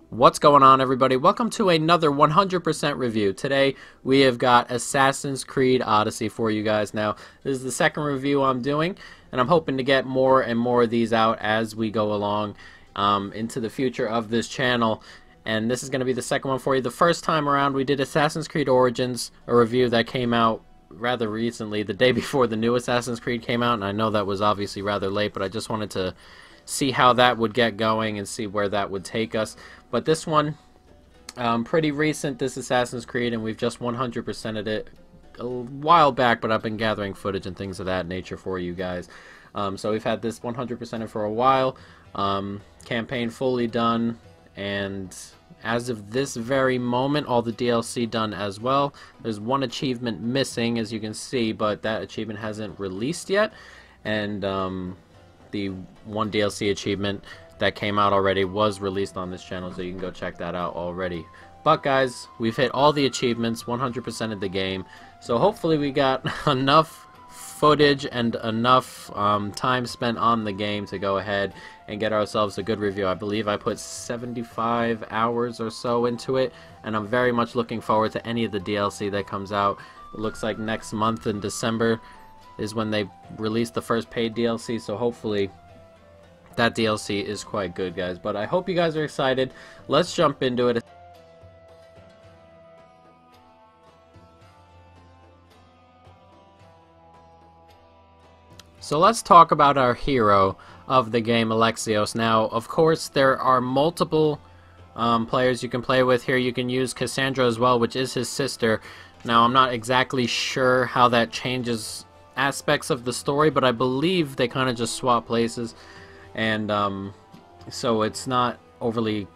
What's going on, everybody? Welcome to another 100% review. Today we have got Assassinins Creed Odyssey for you guys. Now, this is the second review I'm doing, and I'm hoping to get more and more of these out as we go along into the future of this channel. And this is going to be the second one for you. The first time around we did Assassin's Creed Origins, a review that came out rather recently, the day before the new Assassin's Creed came out, and I know that was obviously rather late, but I just wanted to see how that would get going and see where that would take us. But this one, pretty recent, this Assassin's Creed, and we've just 100%ed it a while back, but I've been gathering footage and things of that nature for you guys. So we've had this 100%ed for a while, campaign fully done, and as of this very moment, all the DLC done as well. There's one achievement missing, as you can see, but that achievement hasn't released yet, and the one DLC achievement that came out already was released on this channel, so you can go check that out already. But guys, we've hit all the achievements, 100% of the game, so hopefully we got enough footage and enough time spent on the game to go ahead and get ourselves a good review. I believe I put 75 hours or so into it, and I'm very much looking forward to any of the DLC that comes out. It looks like next month in December is when they release the first paid DLC, so hopefully that DLC is quite good, guys. But I hope you guys are excited. Let's jump into it. So let's talk about our hero of the game, Alexios. Now, of course, there are multiple players you can play with here. You can use Cassandra as well, which is his sister. Now, I'm not exactly sure how that changes aspects of the story, but I believe they kind of just swap places, and so it's not overly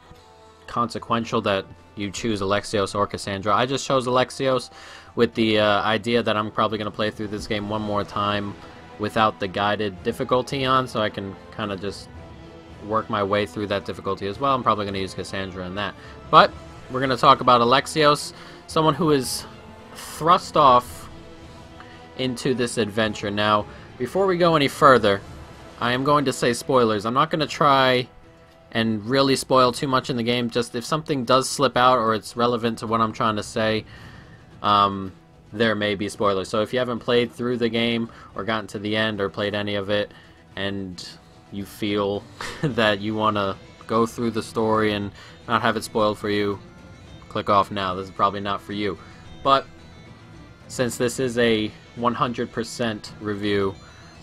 consequential that you choose Alexios or Cassandra. I just chose Alexios with the idea that I'm probably going to play through this game one more time without the guided difficulty on, so I can kind of just work my way through that difficulty as well. I'm probably going to use Cassandra in that, but we're going to talk about Alexios, someone who is thrust off into this adventure. Now, before we go any further, I am going to say spoilers. I'm not going to try and really spoil too much in the game. Just if something does slip out or it's relevant to what I'm trying to say, there may be spoilers. So if you haven't played through the game or gotten to the end or played any of it and you feel that you want to go through the story and not have it spoiled for you, click off now. This is probably not for you. But since this is a 100% review,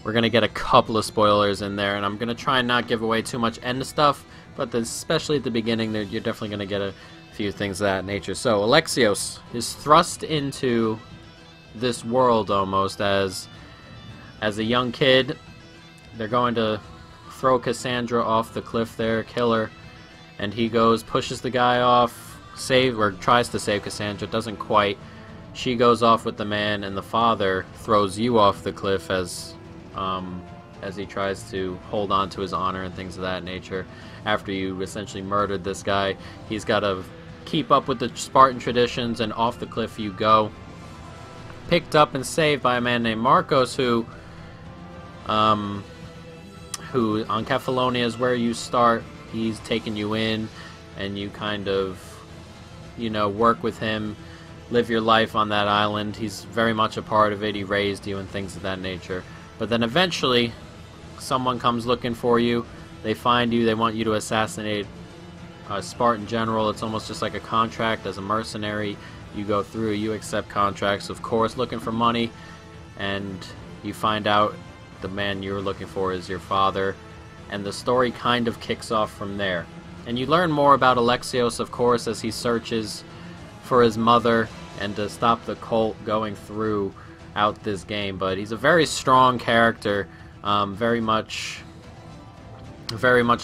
we're going to get a couple of spoilers in there, and I'm going to try and not give away too much end stuff, but especially at the beginning, you're definitely going to get a few things of that nature. So Alexios is thrust into this world almost as a young kid. They're going to throw Cassandra off the cliff there, kill her, and he goes, pushes the guy off, tries to save Cassandra, doesn't quite. She goes off with the man, and the father throws you off the cliff as he tries to hold on to his honor and things of that nature. After you essentially murdered this guy, he's got to keep up with the Spartan traditions, and off the cliff you go. Picked up and saved by a man named Marcos, who on Kefalonia is where you start. He's taken you in, and you kind of, work with him, live your life on that island. He's very much a part of it. He raised you and things of that nature. But then eventually, someone comes looking for you. They find you. They want you to assassinate a Spartan general. It's almost just like a contract. As a mercenary, you go through. You accept contracts, of course, looking for money. And you find out the man you're looking for is your father. And the story kind of kicks off from there. And you learn more about Alexios, of course, as he searches for his mother and to stop the cult going throughout this game. But he's a very strong character, very much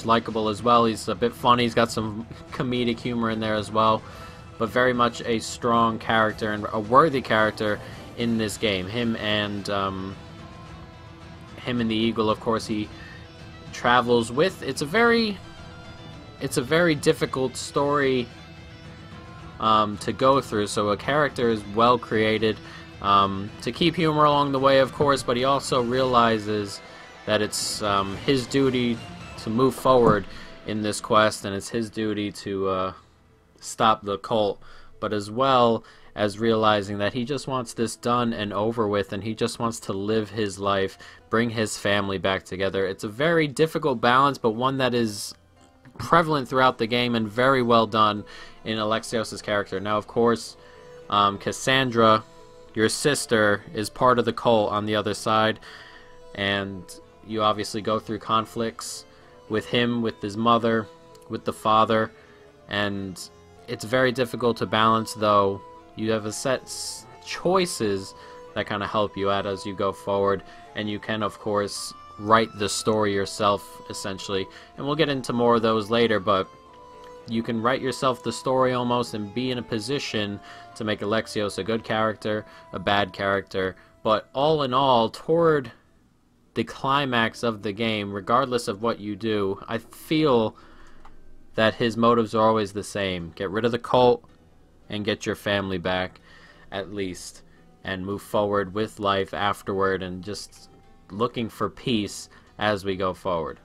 likable as well. He's a bit funny. He's got some comedic humor in there as well, but very much a strong character and a worthy character in this game. Him and the Eagle, of course, he travels with. It's a very difficult story to go through, so a character is well created to keep humor along the way, of course, but he also realizes that it's his duty to move forward in this quest, and it's his duty to stop the cult, but as well as realizing that he just wants this done and over with, and he just wants to live his life, bring his family back together. It's a very difficult balance, but one that is prevalent throughout the game and very well done in Alexios' character. Now, of course, Cassandra, your sister, is part of the cult on the other side, and you obviously go through conflicts with him, with his mother, with the father, and it's very difficult to balance, though. You have a set choices that kind of help you out as you go forward, and you can, of course, write the story yourself, essentially. And we'll get into more of those later, but you can write yourself the story almost and be in a position to make Alexios a good character, a bad character. But all in all, toward the climax of the game, regardless of what you do, I feel that his motives are always the same. Get rid of the cult and get your family back, at least, and move forward with life afterward, and just looking for peace as we go forward.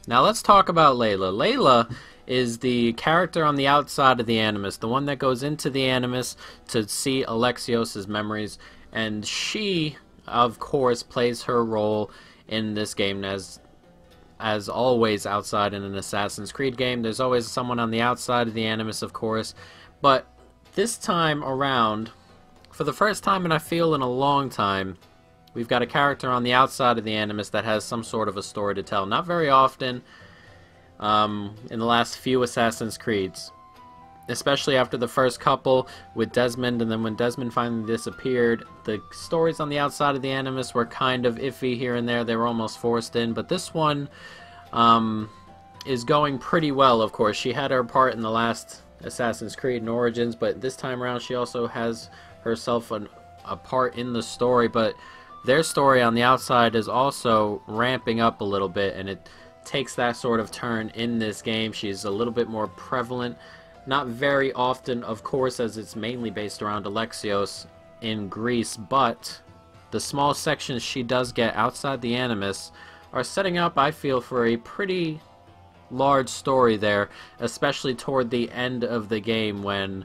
Now let's talk about Laila. Laila is the character on the outside of the Animus, the one that goes into the Animus to see Alexios' memories, and she, of course, plays her role in this game. As always, outside in an Assassin's Creed game, there's always someone on the outside of the Animus, of course, but this time around, for the first time, and I feel in a long time, we've got a character on the outside of the Animus that has some sort of a story to tell. Not very often in the last few Assassin's Creeds, especially after the first couple with Desmond, and then when Desmond finally disappeared, the stories on the outside of the Animus were kind of iffy here and there. They were almost forced in, but this one is going pretty well, of course. She had her part in the last Assassin's Creed in Origins, but this time around she also has herself a part in the story, but their story on the outside is also ramping up a little bit, and it takes that sort of turn in this game. She's a little bit more prevalent. Not very often, of course, as it's mainly based around Alexios in Greece, but the small sections she does get outside the Animus are setting up, I feel, for a pretty large story there, especially toward the end of the game when,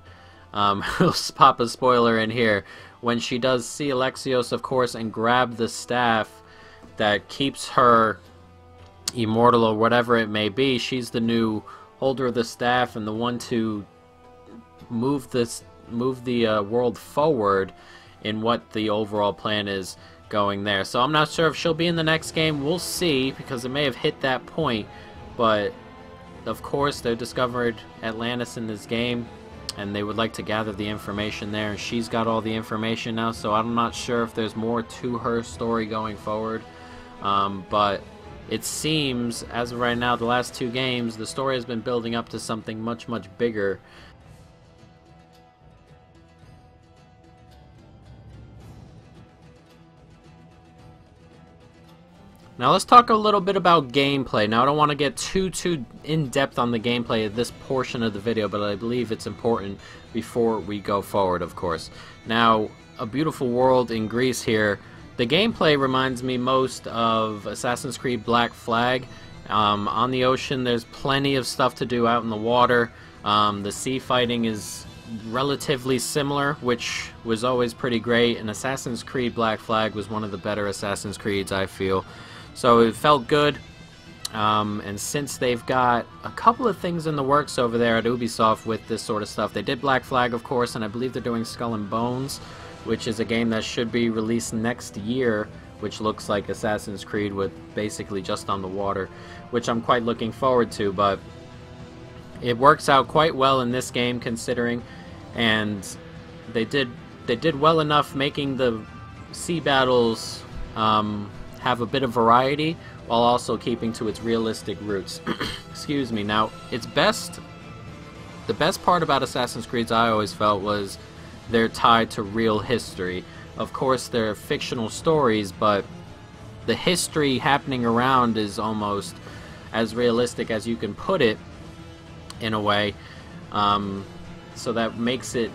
we'll pop a spoiler in here, when she does see Alexios, of course, and grab the staff that keeps her immortal or whatever it may be. She's the new holder of the staff and the one to move the world forward in what the overall plan is going there. So I'm not sure if she'll be in the next game. We'll see, because it may have hit that point, but of course they discovered Atlantis in this game and they would like to gather the information there, and she's got all the information now, so I'm not sure if there's more to her story going forward, but it seems, as of right now, the last two games, the story has been building up to something much, much bigger. Now let's talk a little bit about gameplay. Now I don't want to get too in-depth on the gameplay of this portion of the video, but I believe it's important before we go forward, of course. Now, a beautiful world in Greece here. The gameplay reminds me most of Assassin's Creed Black Flag. On the ocean, there's plenty of stuff to do out in the water. The sea fighting is relatively similar, which was always pretty great, and Assassin's Creed Black Flag was one of the better Assassin's Creeds, I feel. So it felt good, and since they've got a couple of things in the works over there at Ubisoft with this sort of stuff, they did Black Flag, of course, and I believe they're doing Skull and Bones, which is a game that should be released next year, which looks like Assassin's Creed with basically just on the water, which I'm quite looking forward to. But it works out quite well in this game, considering, and they did well enough making the sea battles have a bit of variety while also keeping to its realistic roots. Excuse me. Now, the best part about Assassin's Creed, I always felt, was they're tied to real history. Of course, they're fictional stories, but the history happening around is almost as realistic as you can put it, in a way. So that makes it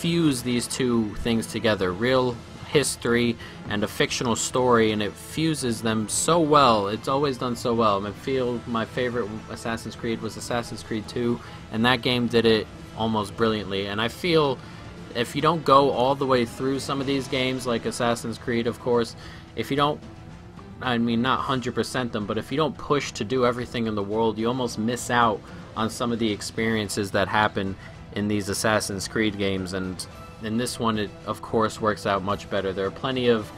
fuse these two things together, real history and a fictional story, and it fuses them so well. It's always done so well. I feel my favorite Assassin's Creed was Assassin's Creed 2, and that game did it almost brilliantly. And I feel if you don't go all the way through some of these games, like Assassin's Creed, of course, if you don't, I mean, not 100% them, but if you don't push to do everything in the world, you almost miss out on some of the experiences that happen in these Assassin's Creed games. And in this one, it of course works out much better. There are plenty of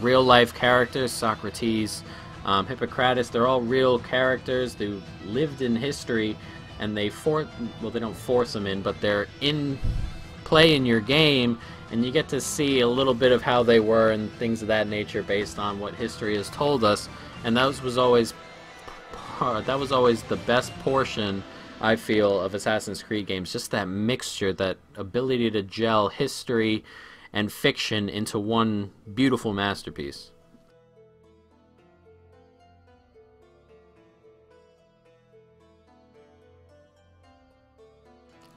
real-life characters, Socrates, Hippocratic. They're all real characters who lived in history, and they don't force them in, but they're in play in your game, and you get to see a little bit of how they were and things of that nature based on what history has told us. And that was always the best portion, I feel, of Assassin's Creed games. Just that mixture, that ability to gel history and fiction into one beautiful masterpiece.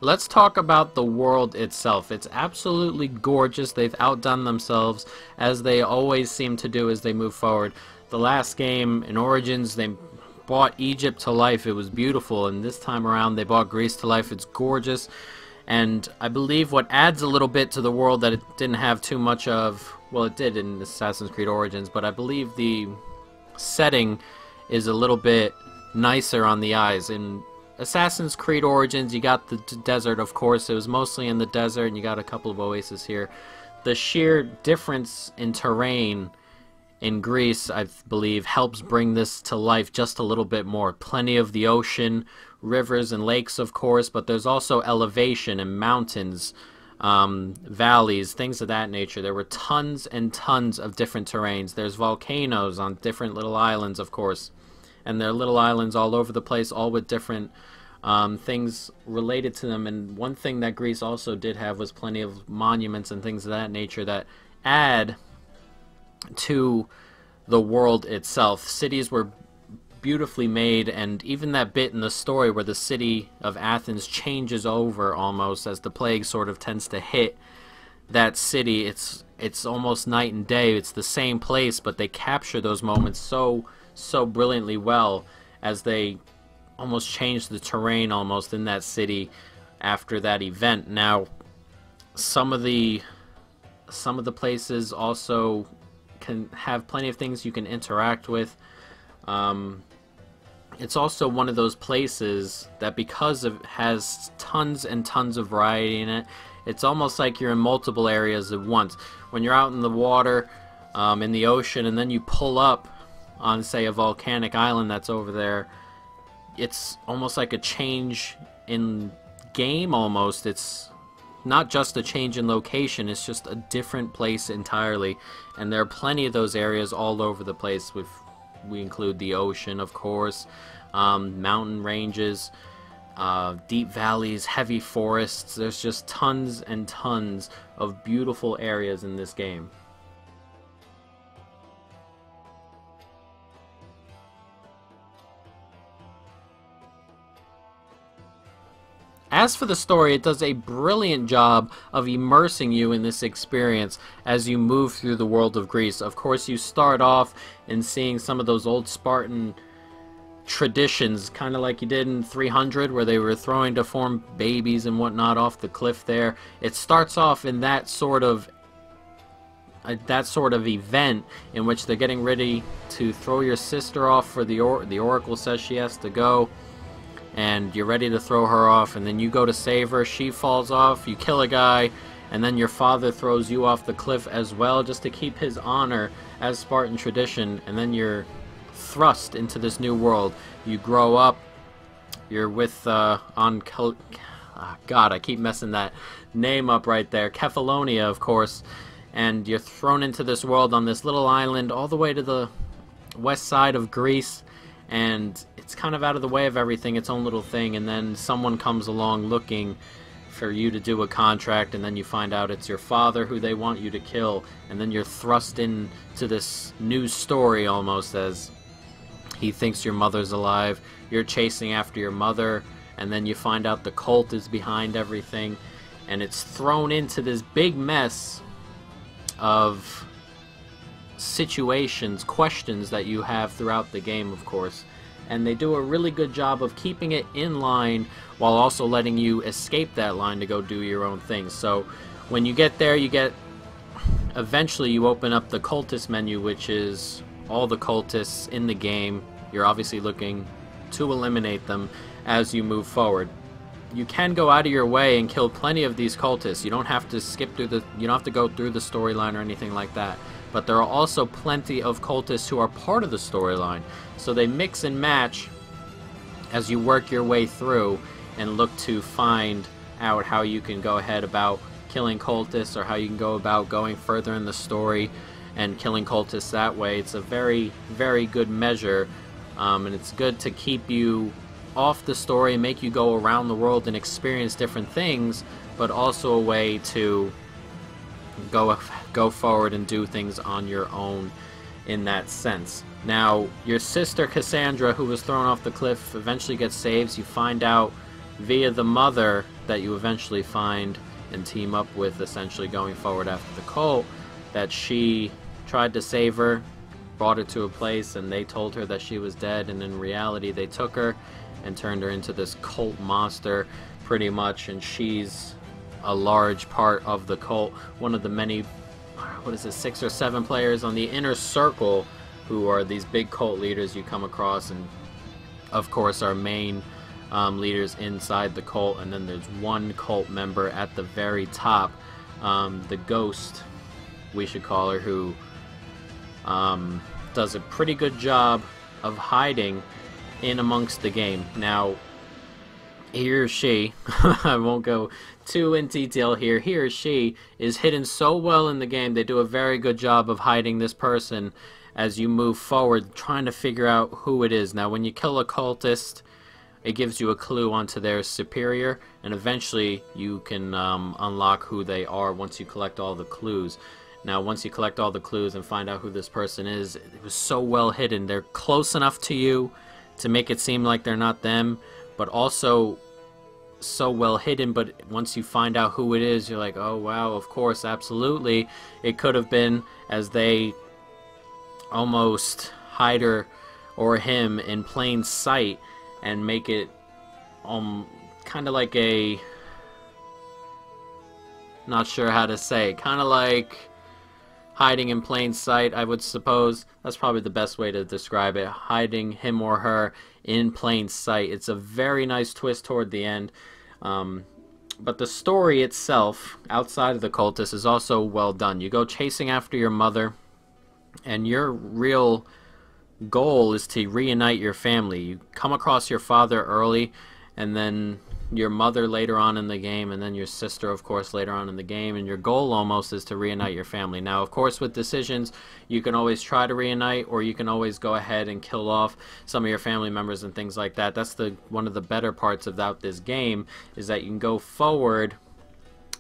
Let's talk about the world itself. It's absolutely gorgeous. They've outdone themselves, as they always seem to do as they move forward. The last game, in Origins, they brought Egypt to life. It was beautiful, and this time around they brought Greece to life. It's gorgeous, and I believe what adds a little bit to the world that it didn't have too much of, well, it did in Assassin's Creed Origins, but I believe the setting is a little bit nicer on the eyes. In Assassin's Creed Origins, you got the desert, of course. It was mostly in the desert, and you got a couple of oases here. The sheer difference in terrain in Greece, I believe, helps bring this to life just a little bit more. Plenty of the ocean, rivers and lakes, of course, but there's also elevation and mountains, valleys, things of that nature. There were tons and tons of different terrains. There's volcanoes on different little islands, of course, and there are little islands all over the place, all with different things related to them. And one thing that Greece also did have was plenty of monuments and things of that nature that add to the world itself. Cities were beautifully made, and even that bit in the story where the city of Athens changes over almost as the plague sort of tends to hit that city, it's almost night and day. It's the same place, but they capture those moments so brilliantly well as they almost change the terrain almost in that city after that event. Now, some of the places also can have plenty of things you can interact with. It's also one of those places that, because it has tons and tons of variety in it, it's almost like you're in multiple areas at once. When you're out in the water, in the ocean, and then you pull up on, say, a volcanic island that's over there, it's almost like a change in game almost. It's not just a change in location, it's just a different place entirely. And there are plenty of those areas all over the place. We include the ocean, of course, mountain ranges, deep valleys, heavy forests. There's just tons and tons of beautiful areas in this game. As for the story, it does a brilliant job of immersing you in this experience as you move through the world of Greece. Of course, you start off in seeing some of those old Spartan traditions, kind of like you did in 300, where they were throwing deformed babies and whatnot off the cliff there. It starts off in that sort of event in which they're getting ready to throw your sister off for the oracle says she has to go, and you're ready to throw her off, and then you go to save her. She falls off, you kill a guy, and then your father throws you off the cliff as well, just to keep his honor as Spartan tradition. And then you're thrust into this new world. You grow up, you're with God, I keep messing that name up right there, Kefalonia, of course, and you're thrown into this world on this little island all the way to the west side of Greece, and it's kind of out of the way of everything, its own little thing. And then someone comes along looking for you to do a contract, and then you find out it's your father who they want you to kill, and then you're thrust into this new story almost, as he thinks your mother's alive. You're chasing after your mother, and then you find out the cult is behind everything. and it's thrown into this big mess of situations, questions that you have throughout the game, of course. And they do a really good job of keeping it in line while also letting you escape that line to go do your own thing. So when you get there, eventually you open up the Cultist menu, which is all the cultists in the game. You're obviously looking to eliminate them as you move forward. You can go out of your way and kill plenty of these cultists. You don't have to you don't have to go through the storyline or anything like that. But there are also plenty of cultists who are part of the storyline. So they mix and match as you work your way through and look to find out how you can go ahead about killing cultists, or how you can go about going further in the story and killing cultists that way. It's a very, very good measure, and it's good to keep you off the story and make you go around the world and experience different things, but also a way to go forward and do things on your own in that sense. Now, your sister Cassandra, who was thrown off the cliff, eventually gets saved. You find out via the mother that you eventually find and team up with, essentially going forward after the cult, that she tried to save her, brought her to a place, and they told her that she was dead, and in reality they took her and turned her into this cult monster pretty much, and she's a large part of the cult. One of the many, 6 or 7 players on the inner circle who are these big cult leaders you come across, and of course our main leaders inside the cult. And then there's one cult member at the very top, the ghost, we should call her, who does a pretty good job of hiding in amongst the game. Now, he or she, I won't go too in detail here, he or she is hidden so well in the game. They do a very good job of hiding this person as you move forward, trying to figure out who it is. Now, when you kill a cultist, it gives you a clue onto their superior, and eventually you can unlock who they are once you collect all the clues. Now, once you collect all the clues and find out who this person is, it was so well hidden. They're close enough to you to make it seem like they're not them, but also so well hidden. But once you find out who it is, you're like, oh wow, of course, absolutely, it could have been, as they almost hide her or him in plain sight and make it kind of like a, not sure how to say, kind of like hiding in plain sight, I would suppose. That's probably the best way to describe it. Hiding him or her in plain sight. It's a very nice twist toward the end. But the story itself, outside of the cultists, is also well done. You go chasing after your mother, and your real goal is to reunite your family. You come across your father early, and then your mother later on in the game, and then your sister, of course, later on in the game, and your goal almost is to reunite your family. Now, of course, with decisions, you can always try to reunite, or you can always go ahead and kill off some of your family members and things like that. That's one of the better parts about this game, is that you can go forward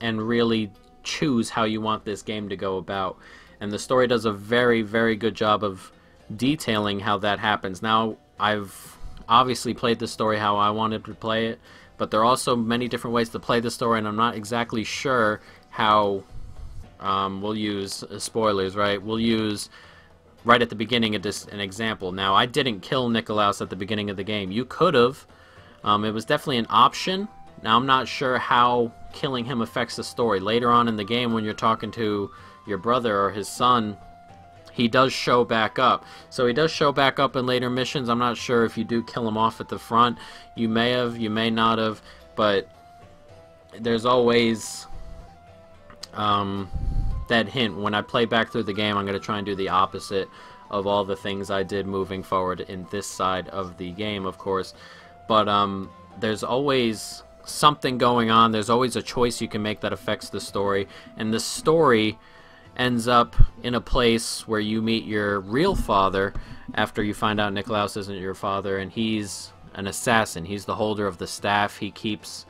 and really choose how you want this game to go about. And the story does a very, very good job of detailing how that happens. Now, I've obviously played the story how I wanted to play it, but there are also many different ways to play the story, and I'm not exactly sure how. We'll use spoilers, right? We'll use right at the beginning of this an example. Now, I didn't kill Alexios at the beginning of the game. You could have. It was definitely an option. Now, I'm not sure how killing him affects the story. Later on in the game, when you're talking to your brother or his son, he does show back up. So he does show back up in later missions. I'm not sure if you do kill him off at the front. You may have, you may not have, but there's always that hint. When I play back through the game, I'm going to try and do the opposite of all the things I did moving forward in this side of the game, of course. But there's always something going on. There's always a choice you can make that affects the story. And the story ends up in a place where you meet your real father after you find out Alexios isn't your father, and he's an assassin. He's the holder of the staff. He keeps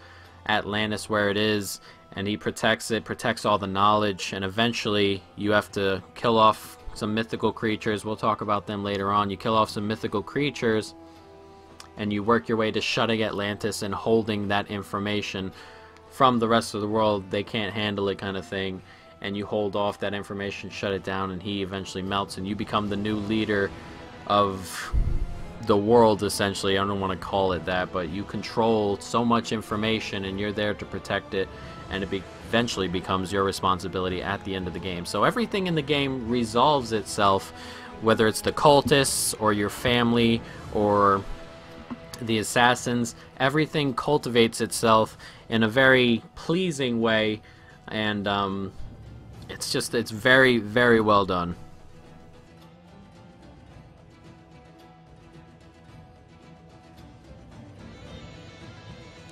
Atlantis where it is, and he protects it, protects all the knowledge, and eventually you have to kill off some mythical creatures. We'll talk about them later on. You kill off some mythical creatures, and you work your way to shutting Atlantis and holding that information from the rest of the world, they can't handle it kind of thing, and you hold off that information, shut it down, and he eventually melts, and you become the new leader of the world, essentially. I don't want to call it that, but you control so much information, and you're there to protect it, and it eventually becomes your responsibility at the end of the game. So everything in the game resolves itself, whether it's the cultists, or your family, or the assassins. Everything cultivates itself in a very pleasing way, and it's very, very well done.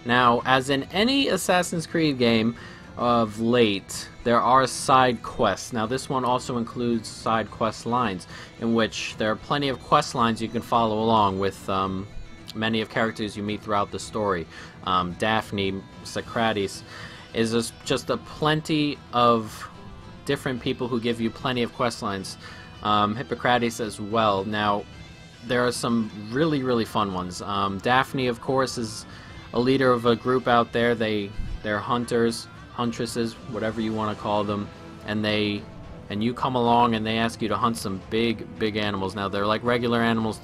Now, as in any Assassin's Creed game of late, there are side quests. Now, this one also includes side quest lines, in which there are plenty of quest lines you can follow along with many of characters you meet throughout the story. Daphne, Socrates, is just a plenty of different people who give you plenty of quest lines. Hippocratic as well. Now, there are some really, really fun ones. Daphne, of course, is a leader of a group out there. They're hunters, huntresses, whatever you want to call them, and you come along and they ask you to hunt some big animals. Now, they're like regular animals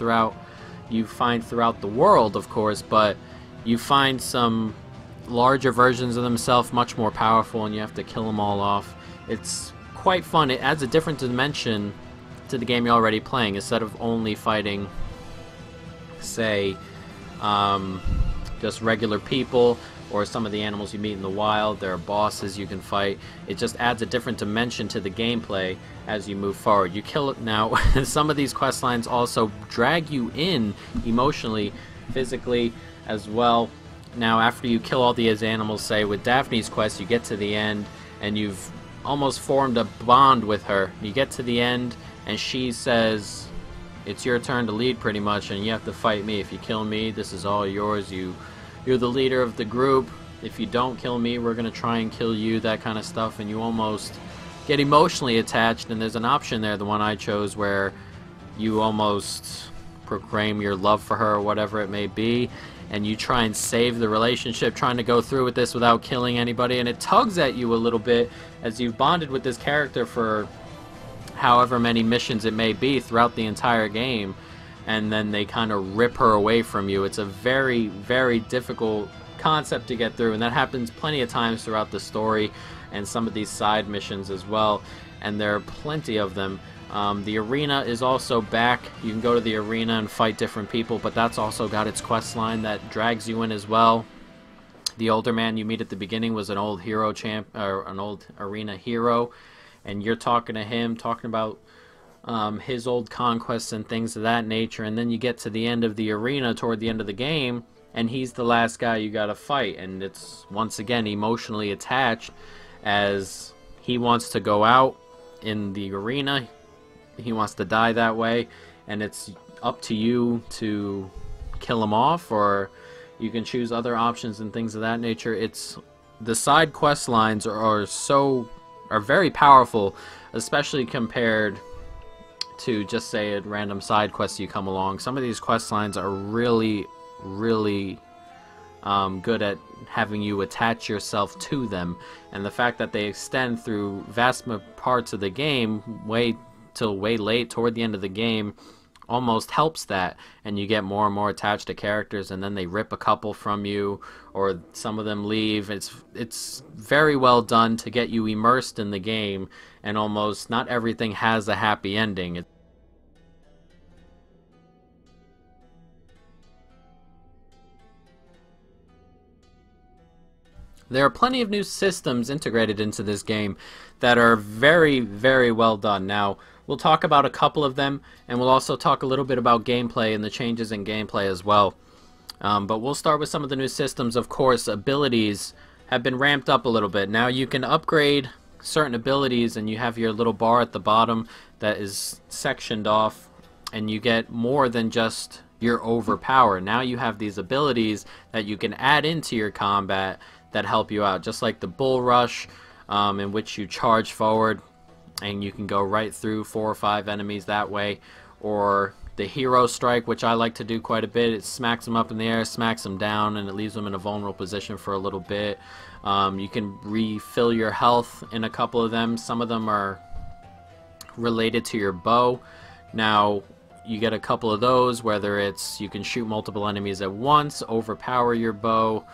you find throughout the world, of course, but you find some larger versions of themselves, much more powerful, and you have to kill them all off. It's quite fun. It adds a different dimension to the game you're already playing. Instead of only fighting, say, just regular people or some of the animals you meet in the wild, there are bosses you can fight. It just adds a different dimension to the gameplay as you move forward. You kill it now. Some of these quest lines also drag you in emotionally, physically as well. Now, after you kill all these animals, say with Daphne's quest, you get to the end and you've almost formed a bond with her. You get to the end and she says, it's your turn to lead, pretty much, and you have to fight me. If you kill me, this is all yours. You're the leader of the group. If you don't kill me, we're gonna try and kill you, that kind of stuff. And you almost get emotionally attached, and there's an option there, the one I chose, where you almost proclaim your love for her or whatever it may be, and you try and save the relationship, trying to go through with this without killing anybody. And it tugs at you a little bit as you've bonded with this character for however many missions it may be throughout the entire game, and then they kind of rip her away from you. It's a very, very difficult concept to get through, and that happens plenty of times throughout the story and some of these side missions as well, and there are plenty of them. The arena is also back. You can go to the arena and fight different people, but that's also got its quest line that drags you in as well. The older man you meet at the beginning was an old hero or an old arena hero, and you're talking to him, talking about his old conquests and things of that nature, and then you get to the end of the arena toward the end of the game, and he's the last guy you gotta fight, and it's once again emotionally attached as he wants to go out in the arena. He wants to die that way, and it's up to you to kill him off, or you can choose other options and things of that nature. The side quest lines are very powerful, especially compared to just say a random side quest you come along. Some of these quest lines are really, really good at having you attach yourself to them, and the fact that they extend through vast parts of the game, till way late toward the end of the game, almost helps that, and you get more and more attached to characters, and then they rip a couple from you, or some of them leave. It's very well done to get you immersed in the game, and almost not everything has a happy ending. There are plenty of new systems integrated into this game that are very, very well done. Now, we'll talk about a couple of them, and we'll also talk a little bit about gameplay and the changes in gameplay as well. But we'll start with some of the new systems. Of course, abilities have been ramped up a little bit. Now you can upgrade certain abilities, and you have your little bar at the bottom that is sectioned off, and you get more than just your overpower. Now you have these abilities that you can add into your combat that help you out, just like the bull rush, in which you charge forward and you can go right through 4 or 5 enemies that way, or the hero strike, which I like to do quite a bit. It smacks them up in the air, smacks them down, and it leaves them in a vulnerable position for a little bit. You can refill your health in a couple of them. Some of them are related to your bow. Now, you get a couple of those, whether it's you can shoot multiple enemies at once, overpower your bow,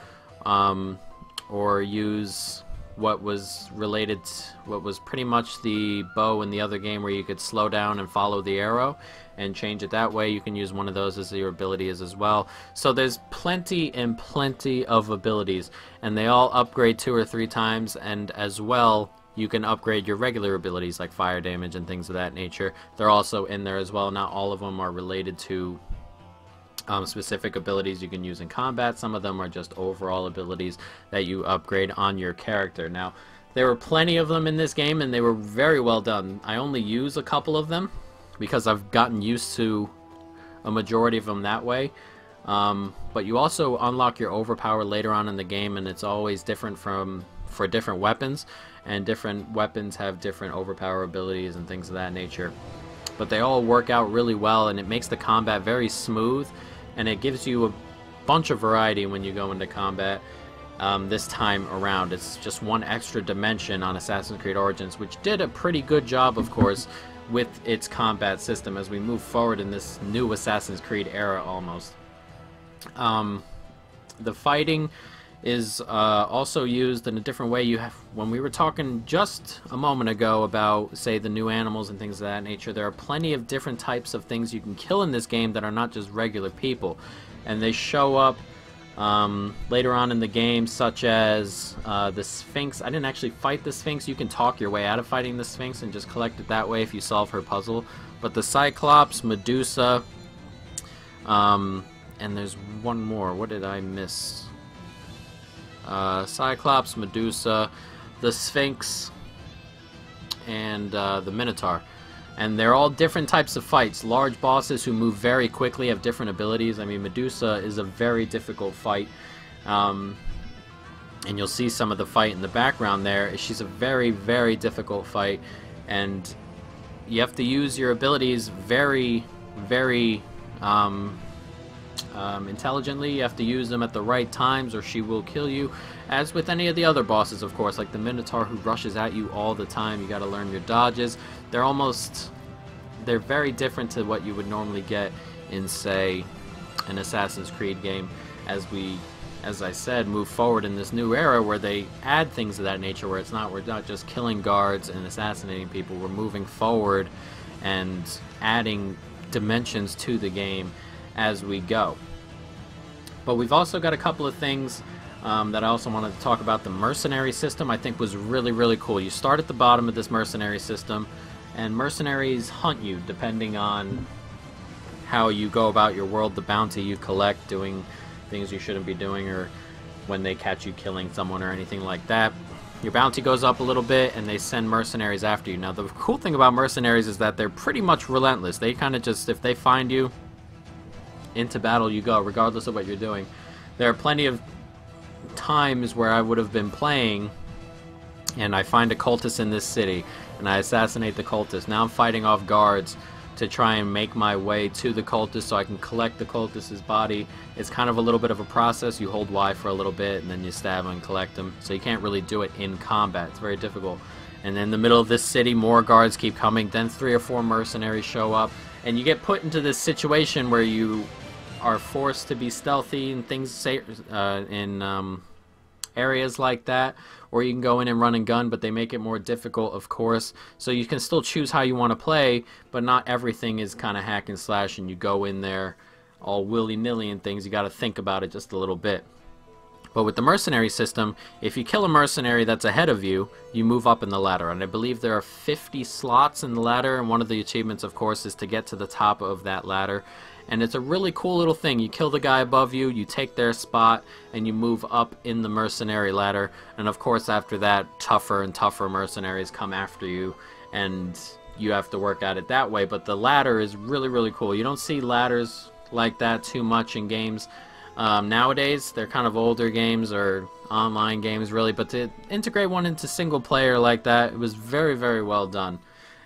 or use what was pretty much the bow in the other game, where you could slow down and follow the arrow and change it that way. You can use one of those as your ability is as well. So there's plenty and plenty of abilities, and they all upgrade 2 or 3 times, and as well you can upgrade your regular abilities like fire damage and things of that nature. They're also in there as well. Not all of them are related to specific abilities you can use in combat. Some of them are just overall abilities that you upgrade on your character. Now, there were plenty of them in this game, and they were very well done. I only use a couple of them because I've gotten used to a majority of them that way. But you also unlock your overpower later on in the game, and it's always different for different weapons, and different weapons have different overpower abilities and things of that nature. But they all work out really well, and it makes the combat very smooth, and it gives you a bunch of variety when you go into combat. This time around, it's just one extra dimension on Assassin's Creed Origins, which did a pretty good job, of course, with its combat system as we move forward in this new Assassin's Creed era almost. The fighting is also used in a different way. When we were talking just a moment ago about, say, the new animals and things of that nature, there are plenty of different types of things you can kill in this game that are not just regular people, and they show up later on in the game, such as the Sphinx. I didn't actually fight the Sphinx. You can talk your way out of fighting the Sphinx and just collect it that way if you solve her puzzle. But the Cyclops, Medusa, and there's one more. What did I miss? Cyclops, Medusa, the Sphinx, and the Minotaur. And they're all different types of fights. Large bosses who move very quickly have different abilities. I mean, Medusa is a very difficult fight. And you'll see some of the fight in the background there. She's a very, very difficult fight. And you have to use your abilities very, very intelligently. You have to use them at the right times or she will kill you. As with any of the other bosses, of course, like the Minotaur who rushes at you all the time. You got to learn your dodges. They're very different to what you would normally get in, say, an Assassin's Creed game, as we, as I said, move forward in this new era where they add things of that nature, where we're not just killing guards and assassinating people. We're moving forward and adding dimensions to the game as we go. But we've also got a couple of things that I also wanted to talk about. The Mercenary System, I think, was really, really cool. You start at the bottom of this Mercenary System, and mercenaries hunt you depending on how you go about your world, the bounty you collect, doing things you shouldn't be doing, or when they catch you killing someone or anything like that. Your bounty goes up a little bit, and they send mercenaries after you. Now, the cool thing about mercenaries is that they're pretty much relentless. They kind of just, if they find you, into battle you go, regardless of what you're doing. There are plenty of times where I would have been playing, and I find a cultist in this city, and I assassinate the cultist. Now I'm fighting off guards to try and make my way to the cultist so I can collect the cultist's body. It's kind of a little bit of a process. You hold Y for a little bit, and then you stab him and collect him. So you can't really do it in combat. It's very difficult. And in the middle of this city, more guards keep coming. Then 3 or 4 mercenaries show up, and you get put into this situation where you are forced to be stealthy and things in areas like that, or you can go in and run and gun, but they make it more difficult, of course. So you can still choose how you want to play, but not everything is kind of hack and slash and you go in there all willy-nilly and things. You got to think about it just a little bit. But with the Mercenary System, if you kill a mercenary that's ahead of you, you move up in the ladder. And I believe there are 50 slots in the ladder, and one of the achievements, of course, is to get to the top of that ladder. And it's a really cool little thing. You kill the guy above you, you take their spot, and you move up in the mercenary ladder. And of course, after that, tougher and tougher mercenaries come after you, and you have to work at it that way. But the ladder is really, really cool. You don't see ladders like that too much in games nowadays. They're kind of older games or online games, really. But to integrate one into single player like that, it was very, very well done.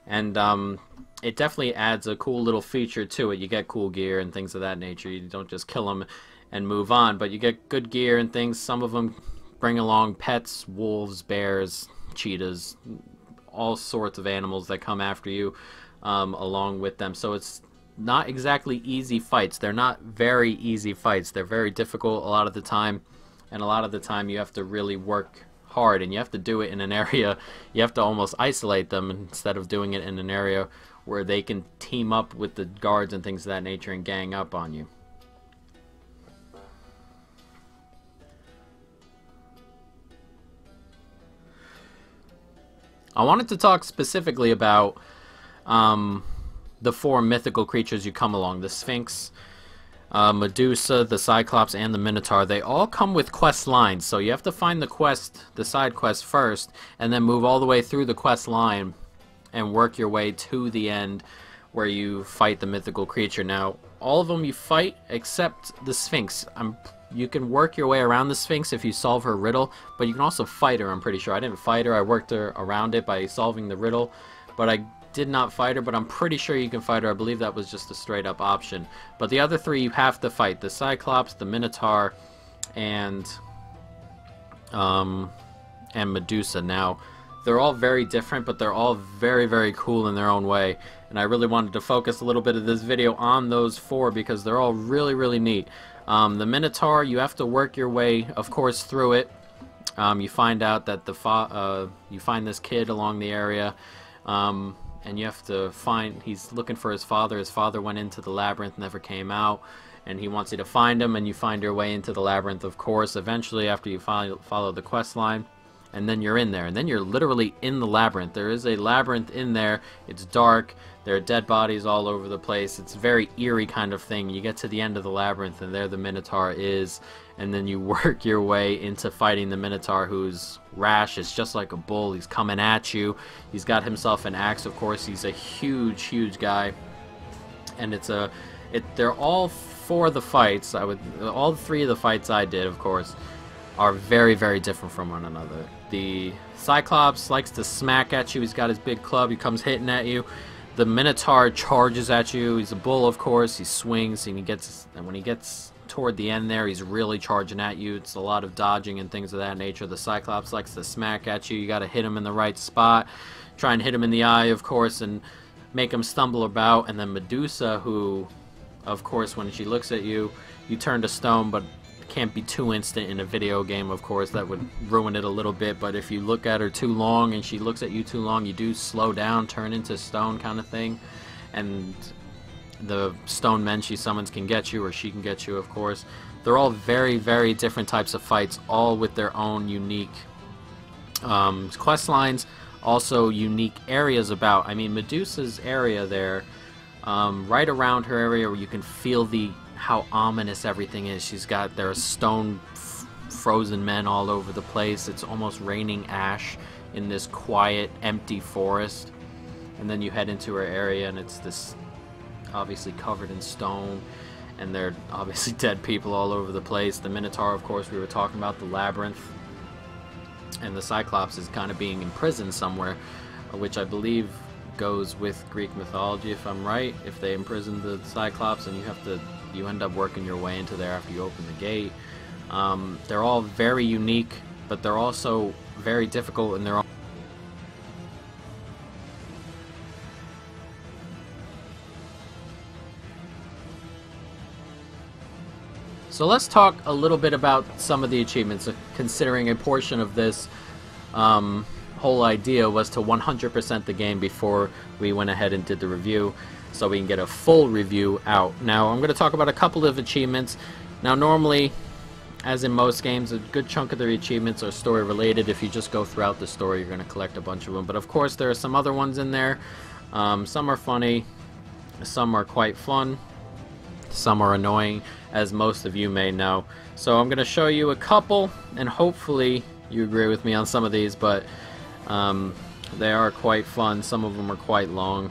And it definitely adds a cool little feature to it. You get cool gear and things of that nature. You don't just kill them and move on, but you get good gear and things. Some of them bring along pets, wolves, bears, cheetahs, all sorts of animals that come after you along with them. So it's not exactly easy fights. They're not very easy fights. They're very difficult a lot of the time, and a lot of the time you have to really work hard, and you have to do it in an area. You have to almost isolate them instead of doing it in an area where they can team up with the guards and things of that nature and gang up on you. I wanted to talk specifically about the 4 mythical creatures you come along. The Sphinx, Medusa, the Cyclops, and the Minotaur. They all come with quest lines, so you have to find the side quest first, and then move all the way through the quest line and work your way to the end where you fight the mythical creature. Now, all of them you fight except the Sphinx. You can work your way around the Sphinx if you solve her riddle, but you can also fight her, I'm pretty sure. I didn't fight her, I worked her around it by solving the riddle, but I did not fight her, but I'm pretty sure you can fight her. I believe that was just a straight up option. But the other 3 you have to fight: the Cyclops, the Minotaur, and Medusa. Now, they're all very different, but they're all very, very cool in their own way. And I really wanted to focus a little bit of this video on those 4 because they're all really, really neat. The Minotaur, you have to work your way, of course, through it. You find out that you find this kid along the area, and you have to find, he's looking for his father. His father went into the labyrinth, never came out, and he wants you to find him, and you find your way into the labyrinth, of course, eventually after you follow the quest line. And then you're in there, and then you're literally in the labyrinth. There is a labyrinth in there. It's dark. There are dead bodies all over the place. It's a very eerie kind of thing. You get to the end of the labyrinth, and there the Minotaur is, and then you work your way into fighting the Minotaur, who's rash. It's just like a bull. He's coming at you. He's got himself an axe, of course. He's a huge, huge guy, and they're all 4 of the fights. All 3 of the fights I did, of course, are very, very different from one another. The Cyclops likes to smack at you. He's got his big club. He comes hitting at you. The Minotaur charges at you. He's a bull, of course. He swings, and when he gets toward the end there, he's really charging at you. It's a lot of dodging and things of that nature. The Cyclops likes to smack at you. You got to hit him in the right spot. Try and hit him in the eye, of course, and make him stumble about. And then Medusa, who, of course, when she looks at you, you turn to stone, but can't be too instant in a video game, of course. That would ruin it a little bit. But if you look at her too long and she looks at you too long, you do slow down, turn into stone kind of thing, and the stone men she summons can get you, or she can get you, of course. They're all very, very different types of fights, all with their own unique quest lines, also unique areas about. I mean, Medusa's area there, right around her area where you can feel how ominous everything is. There are stone frozen men all over the place. It's almost raining ash in this quiet, empty forest. And then you head into her area, and it's this obviously covered in stone, and there are obviously dead people all over the place. The Minotaur, of course, we were talking about, the labyrinth, and the Cyclops is kind of being imprisoned somewhere, which I believe goes with Greek mythology, if I'm right. If they imprison the Cyclops, and you end up working your way into there after you open the gate. They're all very unique, but they're also very difficult in their own. So let's talk a little bit about some of the achievements, considering a portion of this whole idea was to 100% the game before we went ahead and did the review, so we can get a full review out. Now, I'm going to talk about a couple of achievements. Now, normally, as in most games, a good chunk of the achievements are story related. If you just go throughout the story, you're going to collect a bunch of them. But of course, there are some other ones in there. Some are funny, some are quite fun, some are annoying, as most of you may know. So I'm going to show you a couple, and hopefully you agree with me on some of these, but they are quite fun. Some of them are quite long,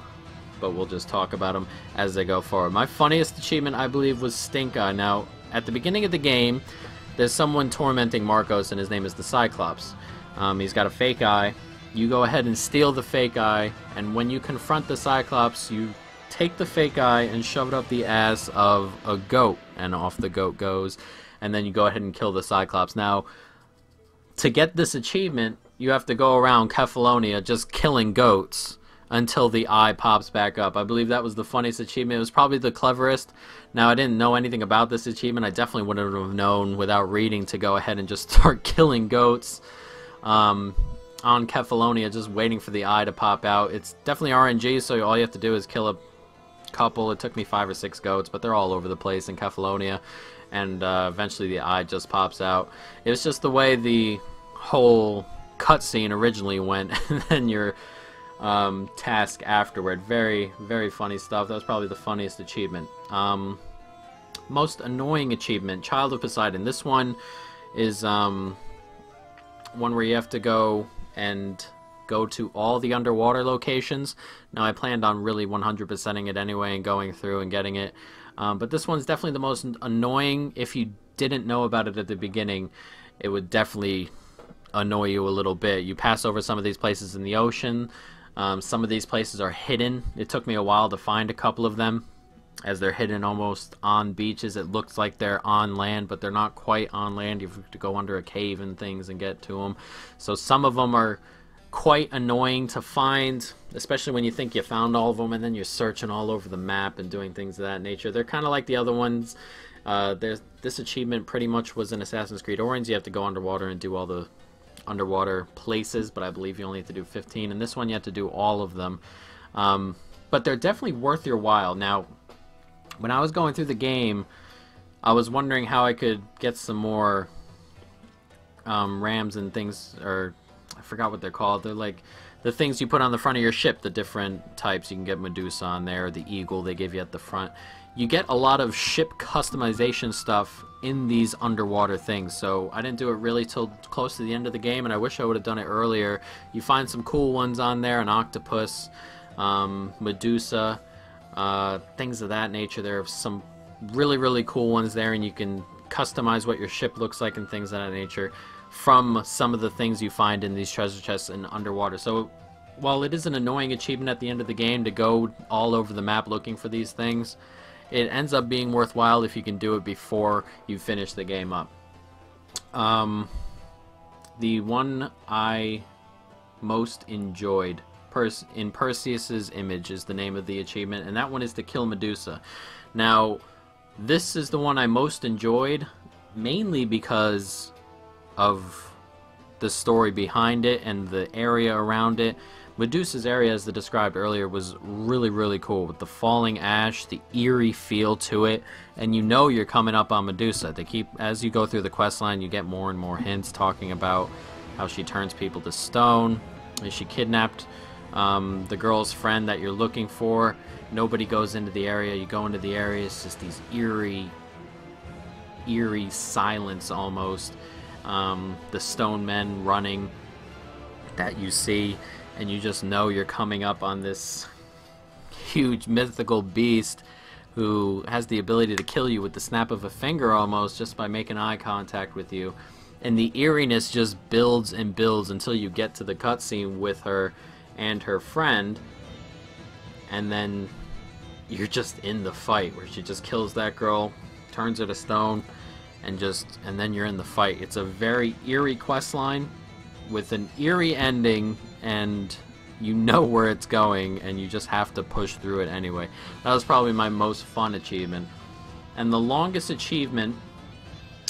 but we'll just talk about them as they go forward. My funniest achievement, I believe, was Stink Eye. Now, at the beginning of the game, there's someone tormenting Marcos, and his name is the Cyclops. He's got a fake eye, you go ahead and steal the fake eye, and when you confront the Cyclops, you take the fake eye and shove it up the ass of a goat, and off the goat goes, and then you go ahead and kill the Cyclops. Now, to get this achievement, you have to go around Kefalonia just killing goats until the eye pops back up. I believe that was the funniest achievement. It was probably the cleverest. Now, I didn't know anything about this achievement. I definitely wouldn't have known without reading to go ahead and just start killing goats on Kefalonia, just waiting for the eye to pop out. It's definitely RNG, so all you have to do is kill a couple. It took me 5 or 6 goats, but they're all over the place in Kefalonia, and eventually the eye just pops out. It was just the way the whole cutscene originally went, and then your task afterward. Very, very funny stuff. That was probably the funniest achievement. Most annoying achievement, Child of Poseidon. This one is one where you have to go to all the underwater locations. Now, I planned on really 100%ing it anyway and going through and getting it. But this one's definitely the most annoying. If you didn't know about it at the beginning, it would definitely annoy you a little bit. You pass over some of these places in the ocean. Some of these places are hidden. It took me a while to find a couple of them, as they're hidden almost on beaches. It looks like they're on land, but they're not quite on land. You have to go under a cave and things and get to them. So some of them are quite annoying to find, especially when you think you found all of them and then you're searching all over the map and doing things of that nature. They're kind of like the other ones. This achievement pretty much was in Assassin's Creed Odyssey. You have to go underwater and do all the underwater places, but I believe you only have to do 15. And this one you have to do all of them. But they're definitely worth your while. Now, when I was going through the game, I was wondering how I could get some more rams and things, or I forgot what they're called. They're like the things you put on the front of your ship, the different types. You can get Medusa on there, the eagle they give you at the front. You get a lot of ship customization stuff in these underwater things, so I didn't do it really till close to the end of the game, and I wish I would have done it earlier. You find some cool ones on there, an octopus, Medusa, things of that nature. There are some really, really cool ones there, and you can customize what your ship looks like and things of that nature from some of the things you find in these treasure chests in underwater. So while it is an annoying achievement at the end of the game to go all over the map looking for these things, it ends up being worthwhile if you can do it before you finish the game up. The one I most enjoyed, in Perseus's Image is the name of the achievement, and that one is to kill Medusa. Now, this is the one I most enjoyed, mainly because of the story behind it and the area around it. Medusa's area, as I described earlier, was really, really cool, with the falling ash, the eerie feel to it, and you know you're coming up on Medusa. They keep, as you go through the quest line, you get more and more hints talking about how she turns people to stone, and she kidnapped the girl's friend that you're looking for. Nobody goes into the area. You go into the area, it's just these eerie silence almost. The stone men running that you see, and you just know you're coming up on this huge mythical beast who has the ability to kill you with the snap of a finger almost, just by making eye contact with you. And the eeriness just builds and builds until you get to the cutscene with her and her friend, and then you're just in the fight where she just kills that girl, turns her to stone, and then you're in the fight. It's a very eerie quest line with an eerie ending, and you know where it's going, and you just have to push through it anyway. That was probably my most fun achievement. And the longest achievement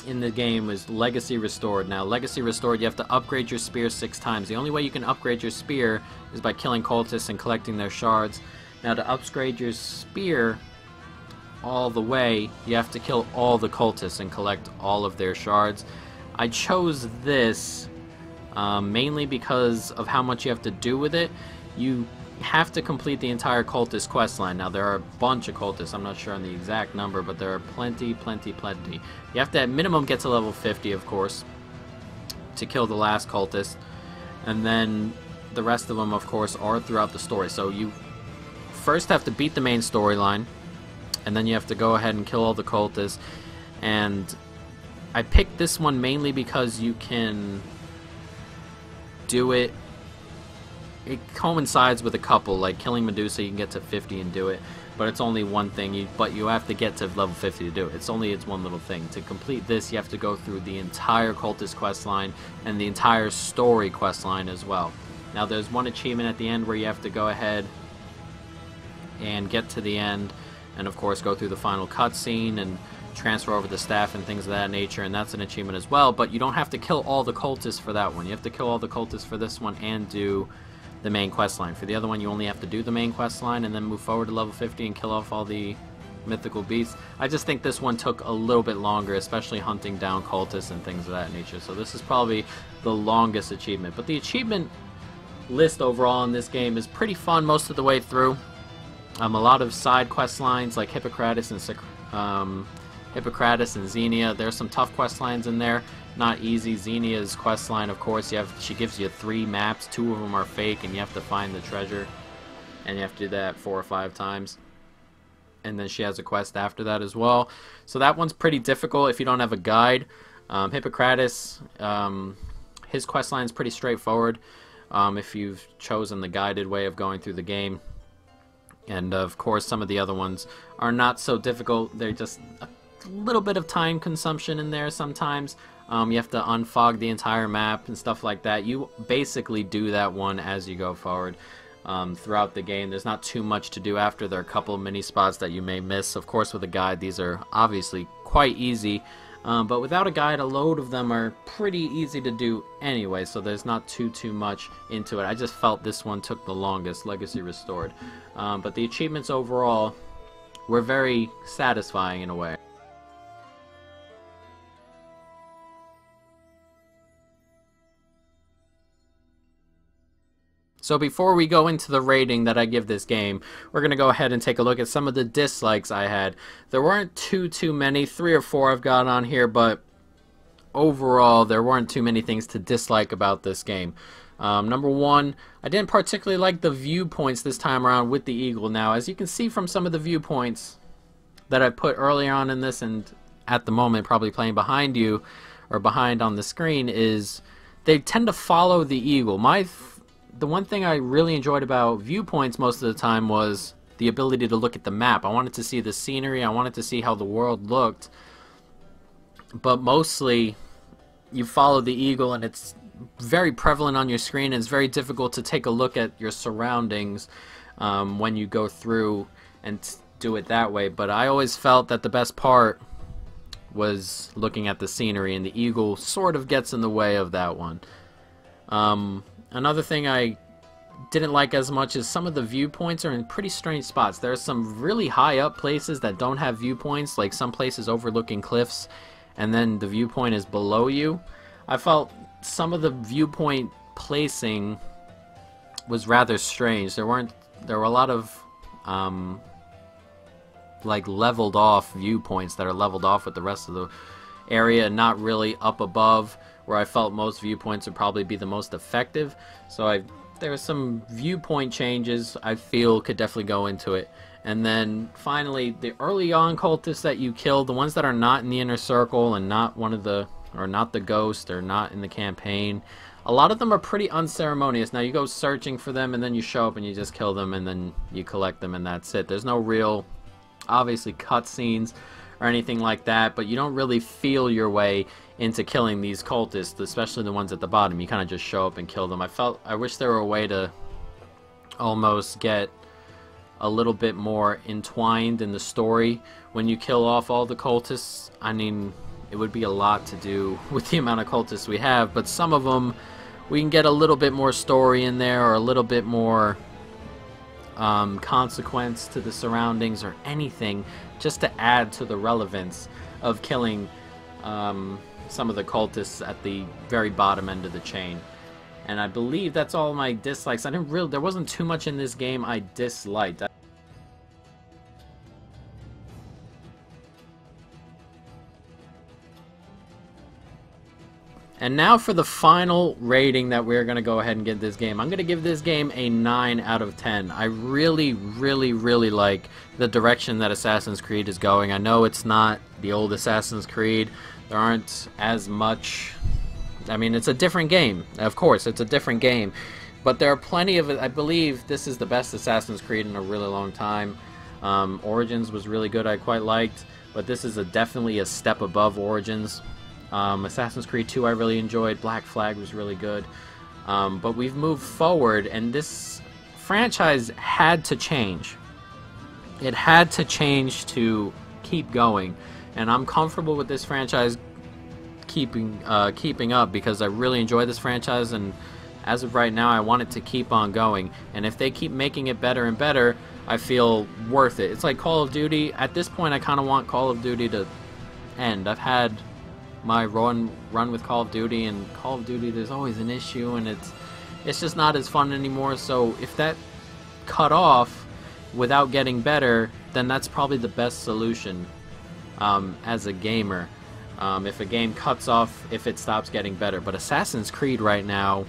in the game is Legacy Restored. Now, Legacy Restored, you have to upgrade your spear 6 times. The only way you can upgrade your spear is by killing cultists and collecting their shards. Now, to upgrade your spear all the way, you have to kill all the cultists and collect all of their shards. I chose this mainly because of how much you have to do with it. You have to complete the entire cultist quest line. Now, there are a bunch of cultists. I'm not sure on the exact number, but there are plenty. You have to at minimum get to level 50, of course, to kill the last cultist, and then the rest of them, of course, are throughout the story. So you first have to beat the main storyline, and then you have to go ahead and kill all the cultists. And I picked this one mainly because you can do it it coincides with a couple, like killing Medusa. You can get to 50 and do it, but it's only one thing. But you have to get to level 50 to do it. It's one little thing. To complete this, you have to go through the entire Cultist quest line and the entire story quest line as well. Now, there's one achievement at the end where you have to go ahead and get to the end, and of course go through the final cutscene and transfer over the staff and things of that nature, and that's an achievement as well. But you don't have to kill all the cultists for that one. You have to kill all the cultists for this one and do the main quest line. For the other one, you only have to do the main quest line and then move forward to level 50 and kill off all the mythical beasts. I just think this one took a little bit longer, especially hunting down cultists and things of that nature. So this is probably the longest achievement. But the achievement list overall in this game is pretty fun most of the way through. A lot of side quest lines like Hippocratic and Xenia. There's some tough quest lines in there. Not easy. Xenia's quest line, of course, she gives you 3 maps. 2 of them are fake, and you have to find the treasure. And you have to do that 4 or 5 times. And then she has a quest after that as well. So that one's pretty difficult if you don't have a guide. Hippocratic, his quest line is pretty straightforward if you've chosen the guided way of going through the game. And of course, some of the other ones are not so difficult. They're just a little bit of time consumption in there sometimes. You have to unfog the entire map and stuff like that. You basically do that one as you go forward throughout the game. There's not too much to do after. There are a couple of mini spots that you may miss. Of course, with a guide, these are obviously quite easy. But without a guide, a load of them are pretty easy to do anyway, so there's not too much into it. I just felt this one took the longest, Legacy Restored. But the achievements overall were very satisfying in a way. So before we go into the rating that I give this game, we're going to go ahead and take a look at some of the dislikes I had. There weren't too many, 3 or 4 I've got on here, but overall there weren't too many things to dislike about this game. Number 1, I didn't particularly like the viewpoints this time around with the eagle. Now, as you can see from some of the viewpoints that I put earlier on in this, and at the moment probably playing behind you or behind on the screen, is they tend to follow the eagle. The one thing I really enjoyed about viewpoints most of the time was the ability to look at the map. I wanted to see the scenery, I wanted to see how the world looked, but mostly you follow the eagle and it's very prevalent on your screen, and it's very difficult to take a look at your surroundings when you go through and do it that way. But I always felt that the best part was looking at the scenery, and the eagle sort of gets in the way of that one. Another thing I didn't like as much is some of the viewpoints are in pretty strange spots. There are some really high up places that don't have viewpoints, like some places overlooking cliffs, and then the viewpoint is below you. I felt some of the viewpoint placing was rather strange. There were a lot of like leveled off viewpoints that are leveled off with the rest of the area, not really up above, where I felt most viewpoints would probably be the most effective. So there are some viewpoint changes I feel could definitely go into it. And then finally, the early on cultists that you kill, the ones that are not in the inner circle and not not the ghost or not in the campaign, a lot of them are pretty unceremonious. Now you go searching for them and then you show up and you just kill them and then you collect them and that's it. There's no real, obviously, cutscenes or anything like that, but you don't really feel your way into killing these cultists, especially the ones at the bottom. You kind of just show up and kill them. I wish there were a way to almost get a little bit more entwined in the story when you kill off all the cultists. I mean, it would be a lot to do with the amount of cultists we have, but some of them we can get a little bit more story in there, or a little bit more consequence to the surroundings, or anything just to add to the relevance of killing some of the cultists at the very bottom end of the chain. And I believe that's all my dislikes. There wasn't too much in this game I disliked. And now for the final rating that we're going to go ahead and give this game. I'm going to give this game a 9 out of 10. I really like the direction that Assassin's Creed is going. I know it's not the old Assassin's Creed. There aren't as much... I mean, it's a different game. Of course, it's a different game. But there are plenty of, I believe this is the best Assassin's Creed in a really long time. Origins was really good, I quite liked, but this is definitely a step above Origins. Assassin's Creed 2 I really enjoyed, Black Flag was really good. But we've moved forward, and this franchise had to change. It had to change to keep going, and I'm comfortable with this franchise keeping up because I really enjoy this franchise, and as of right now I want it to keep on going. And if they keep making it better and better, I feel worth it. It's like Call of Duty. At this point I kind of want Call of Duty to end. I've had my run with Call of Duty, and Call of Duty there's always an issue, and it's just not as fun anymore. So if that cut off without getting better, then that's probably the best solution as a gamer. If a game cuts off, if it stops getting better. But Assassin's Creed right now,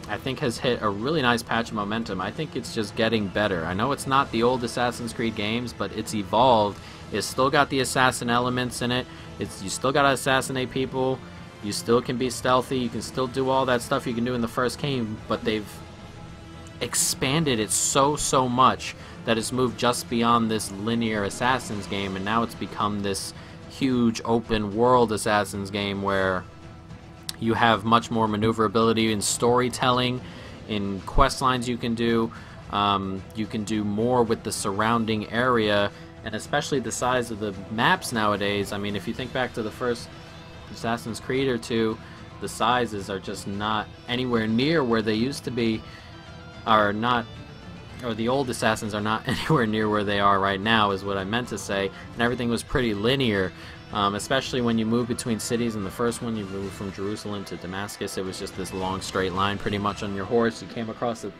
I think, has hit a really nice patch of momentum. I think it's just getting better. I know it's not the old Assassin's Creed games, but it's evolved. It's still got the assassin elements in it. You still gotta assassinate people. You still can be stealthy. You can still do all that stuff you can do in the first game, but they've expanded it so much that it's moved just beyond this linear Assassins game, and now it's become this huge open world Assassins game where you have much more maneuverability in storytelling, in quest lines you can do more with the surrounding area, and especially the size of the maps nowadays. I mean, if you think back to the first Assassin's Creed or two, the sizes are just not anywhere near where they used to be, or the old Assassins are not anywhere near where they are right now, is what I meant to say. And everything was pretty linear. Especially when you move between cities. In the first one, you moved from Jerusalem to Damascus. It was just this long straight line pretty much on your horse. You came across a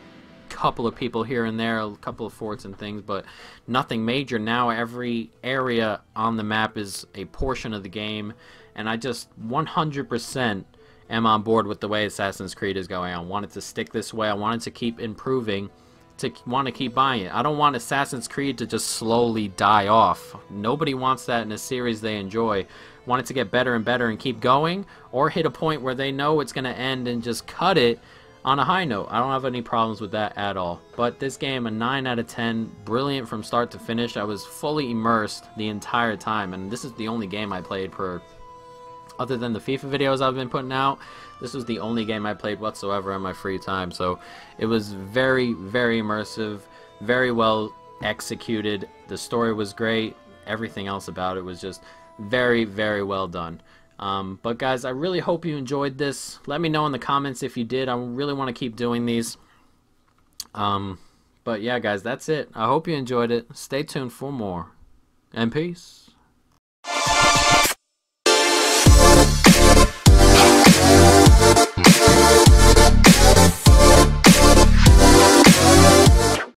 couple of people here and there, a couple of forts and things, but nothing major. Now every area on the map is a portion of the game, and I just 100% am on board with the way Assassin's Creed is going. I want it to stick this way. I want it to keep improving, to want to keep buying it. I don't want Assassin's Creed to just slowly die off. Nobody wants that in a series they enjoy. Want it to get better and better and keep going, or hit a point where they know it's going to end and just cut it on a high note. I don't have any problems with that at all. But this game, a 9 out of 10, brilliant from start to finish. I was fully immersed the entire time, and this is the only game I played for, other than the FIFA videos I've been putting out, this was the only game I played whatsoever in my free time. So it was very immersive, very well executed. The story was great. Everything else about it was just very well done. But guys, I really hope you enjoyed this. Let me know in the comments if you did. I really want to keep doing these. But yeah, guys, that's it. I hope you enjoyed it. Stay tuned for more. And peace.